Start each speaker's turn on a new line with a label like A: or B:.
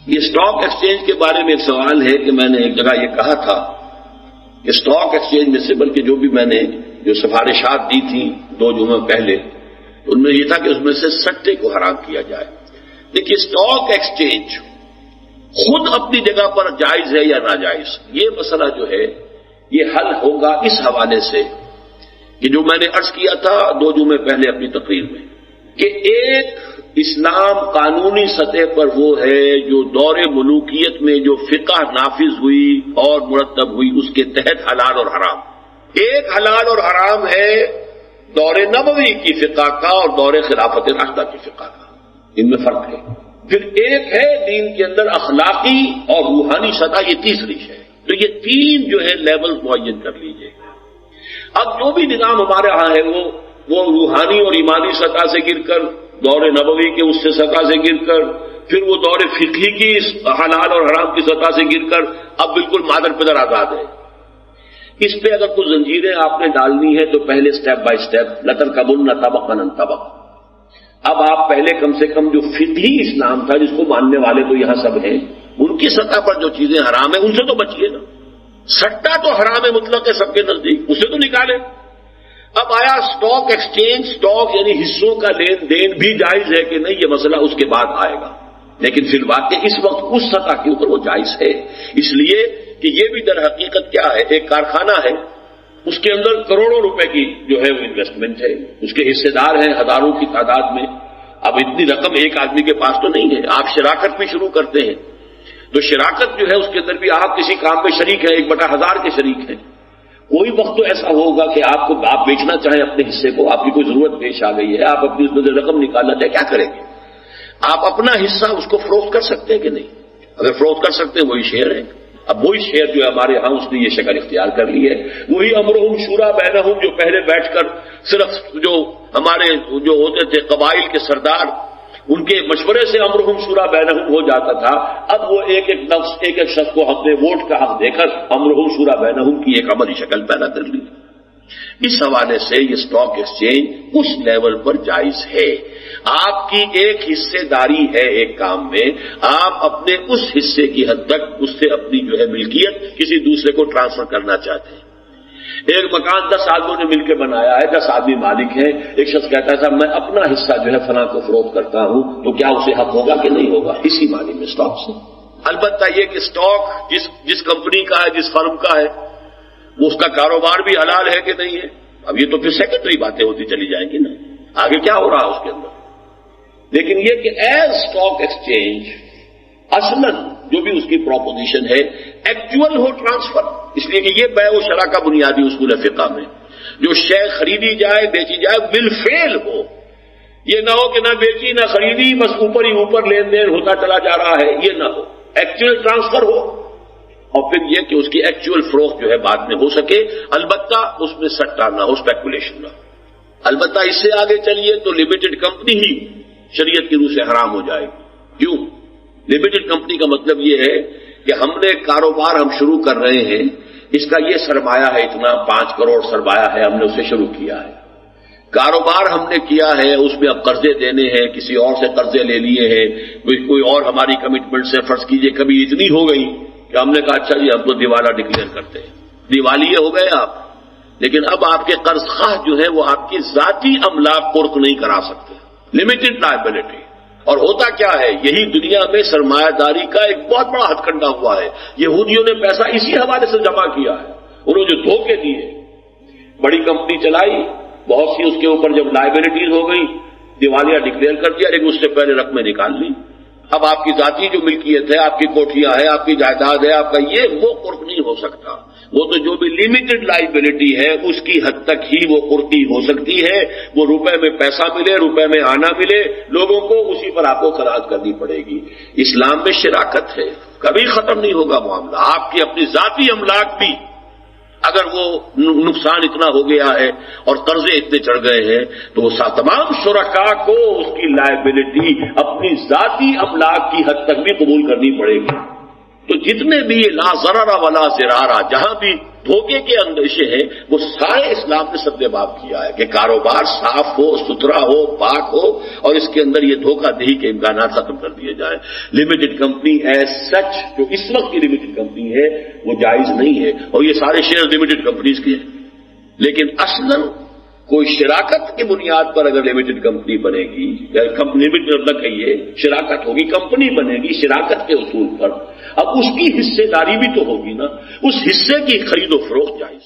A: یہ stock exchange کے بارے میں ایک سوال ہے کہ میں نے ایک جگہ یہ کہا تھا کہ اسٹاک ایکسچینج میں سے بلکہ جو بھی میں نے جو سفارشات دی تھیں 2 جمعہ پہلے، ان میں یہ تھا کہ اس میں سے سٹے کو حرام کیا جائے. دیکھیے اسٹاک ایکسچینج خود اپنی جگہ پر جائز ہے یا ناجائز، یہ مسئلہ جو ہے یہ حل ہوگا اس حوالے سے کہ جو میں نے عرض کیا تھا 2 جمعے پہلے اپنی تقریر میں کہ ایک اسلام قانونی سطح پر وہ ہے جو دور ملوکیت میں جو فقہ نافذ ہوئی اور مرتب ہوئی اس کے تحت حلال اور حرام. ایک حلال اور حرام ہے دور نبوی کی فقہ کا اور دور خلافت راشدہ کی فقہ کا، ان میں فرق ہے. پھر ایک ہے دین کے اندر اخلاقی اور روحانی سطح، یہ تیسری ہے. تو یہ 3 جو ہے لیول معین کر لیجئے. اب جو بھی نظام ہمارے ہاں ہے وہ روحانی اور ایمانی سطح سے گر کر، دور نبوی کے اس سے سطح سے گر کر، پھر وہ دور فقہی کی حلال اور حرام کی سطح سے گر کر اب بالکل مادر پدر آزاد ہے. اس پہ اگر کچھ زنجیریں آپ نے ڈالنی ہے تو پہلے سٹیپ بائی سٹیپ لترکبن طبقا عن طبق. اب آپ پہلے کم سے کم جو فقہی اسلام تھا جس کو ماننے والے تو یہاں سب ہیں، ان کی سطح پر جو چیزیں حرام ہیں ان سے تو بچیے نا. سٹا تو حرام ہے مطلق ہے سب کے نزدیک، اسے تو نکالے. اب آیا اسٹاک ایکسچینج، اسٹاک یعنی حصوں کا لین دین بھی جائز ہے کہ نہیں، یہ مسئلہ اس کے بعد آئے گا. لیکن فی الواقع اس وقت اس سطح کے اوپر وہ جائز ہے، اس لیے کہ یہ بھی در حقیقت کیا ہے، ایک کارخانہ ہے، اس کے اندر کروڑوں روپے کی جو ہے وہ انویسٹمنٹ ہے، اس کے حصے دار ہیں ہزاروں کی تعداد میں. اب اتنی رقم ایک آدمی کے پاس تو نہیں ہے. آپ شراکت بھی شروع کرتے ہیں تو شراکت جو ہے اس کے اندر بھی آپ کسی کام میں شریک ہیں، 1/1000 کے شریک ہیں. کوئی وقت تو ایسا ہوگا کہ آپ بیچنا چاہیں اپنے حصے کو، آپ کی کوئی ضرورت پیش آ گئی ہے، آپ اپنی اس میں سے رقم نکالنا چاہیں، کیا کریں گے؟ آپ اپنا حصہ اس کو فروخت کر سکتے ہیں کہ نہیں؟ اگر فروخت کر سکتے ہیں وہی شیئر ہے. اب وہی شیئر جو ہے ہمارے ہاں اس نے یہ شکل اختیار کر لی ہے. وہی امرہم شورا بینہم، جو پہلے بیٹھ کر صرف جو ہمارے جو ہوتے تھے قبائل کے سردار، ان کے مشورے سے امرہم شورا بینہم ہو جاتا تھا. اب وہ ایک ایک شخص کو اپنے ووٹ کا حق دے کر امرہم شورا بینہم کی ایک عملی شکل پیدا کر لی. اس حوالے سے یہ اسٹاک ایکسچینج اس لیول پر جائز ہے. آپ کی ایک حصے داری ہے ایک کام میں، آپ اپنے اس حصے کی حد تک اس سے اپنی جو ہے ملکیت کسی دوسرے کو ٹرانسفر کرنا چاہتے ہیں. ایک مکان 10 آدمیوں نے مل کے بنایا ہے، 10 آدمی مالک ہیں. ایک شخص کہتا ہے صاحب میں اپنا حصہ جو ہے فلاں کو فروخت کرتا ہوں، تو کیا اسے حق ہوگا کہ نہیں ہوگا؟ اسی معنی میں اسٹاک سے. البتہ یہ کہ اسٹاک جس کمپنی کا ہے، جس فرم کا ہے، وہ اس کا کاروبار بھی حلال ہے کہ نہیں ہے. اب یہ تو پھر سیکنڈری باتیں ہوتی چلی جائیں گی نا، آگے کیا ہو رہا ہے اس کے اندر. لیکن یہ کہ ایز اسٹاک ایکسچینج اصلاً جو بھی اس کی پروپوزیشن ہے ایکچوئل ہو ٹرانسفر، اس لیے کہ یہ بیع و شرع کا بنیادی اصول ہے فقہ میں. جو شے خریدی جائے بیچی جائے بالفعل ہو، یہ نہ ہو کہ نہ بیچی نہ خریدی، بس اوپر ہی اوپر لین دین ہوتا چلا جا رہا ہے، یہ نہ ہو. ایکچوئل ٹرانسفر ہو، اور پھر یہ کہ اس کی ایکچوئل فروخت جو ہے بعد میں ہو سکے. البتہ اس میں سٹا نہ ہو، اسپیکولیشن نہ ہو. البتہ اس سے آگے چلیے تو لمیٹڈ کمپنی ہی شریعت کی روح سے حرام ہو جائے گی. کیوں؟ لمیٹڈ کمپنی کا مطلب یہ ہے کہ ہم نے کاروبار ہم شروع کر رہے ہیں، اس کا یہ سرمایہ ہے، اتنا 5 کروڑ سرمایہ ہے، ہم نے اسے شروع کیا ہے. کاروبار ہم نے کیا ہے، اس میں اب قرضے دینے ہیں، کسی اور سے قرضے لے لیے ہیں، کوئی اور ہماری کمٹمنٹ سے فرض کیجئے کبھی اتنی ہو گئی کہ ہم نے کہا اچھا جی ہم تو دیوالا ڈکلیئر کرتے ہیں، دیوالیے ہو گئے آپ. لیکن اب آپ کے قرض خواہ جو ہے وہ آپ کی ذاتی املاک قرق نہیں کرا سکتے، لمیٹڈ لائبلٹی. اور ہوتا کیا ہے، یہی دنیا میں سرمایہ داری کا ایک بہت بڑا ہتھ کنڈا ہوا ہے. یہودیوں نے پیسہ اسی حوالے سے جمع کیا ہے. انہوں نے جو دھوکے دیے، بڑی کمپنی چلائی، بہت سی اس کے اوپر جب لائبلٹیز ہو گئی دیوالیہ ڈکلیئر کر دیا، لیکن اس سے پہلے رقمیں نکال لی. اب آپ کی ذاتی جو ملکیت ہے، آپ کی کوٹھیاں ہیں، آپ کی جائیداد ہے، آپ کا یہ وہ قرق نہیں ہو سکتا. وہ تو جو بھی لمیٹڈ لائبلٹی ہے اس کی حد تک ہی وہ قرقی ہو سکتی ہے. وہ روپے میں پیسہ ملے، روپے میں آنا ملے لوگوں کو، اسی پر آپ کو خراج کرنی پڑے گی. اسلام میں شراکت ہے، کبھی ختم نہیں ہوگا معاملہ. آپ کی اپنی ذاتی املاک بھی اگر وہ نقصان اتنا ہو گیا ہے اور قرضے اتنے چڑھ گئے ہیں تو وہ تمام شرکاء کو اس کی لائبلٹی اپنی ذاتی املاک کی حد تک بھی قبول کرنی پڑے گی. تو جتنے بھی یہ لا ضرر ولا ضرارا جہاں بھی دھوکے کے اندیشے ہیں وہ سارے اسلام نے سدباب کیا ہے کہ کاروبار صاف ہو، ستھرا ہو، پاک ہو، اور اس کے اندر یہ دھوکہ دہی کے امکانات ختم کر دیے جائیں۔ لمیٹڈ کمپنی ایز سچ جو اس وقت کی لمیٹڈ کمپنی ہے وہ جائز نہیں ہے، اور یہ سارے شیئر لمیٹڈ کمپنیز کے ہیں، لیکن اصلاً کوئی شراکت کی بنیاد پر اگر لمیٹڈ کمپنی بنے گی، یا لمیٹڈ نہ کہیے شراکت ہوگی، کمپنی بنے گی شراکت کے اصول پر، اب اس کی حصے داری بھی تو ہوگی نا، اس حصے کی خرید و فروخت جائز۔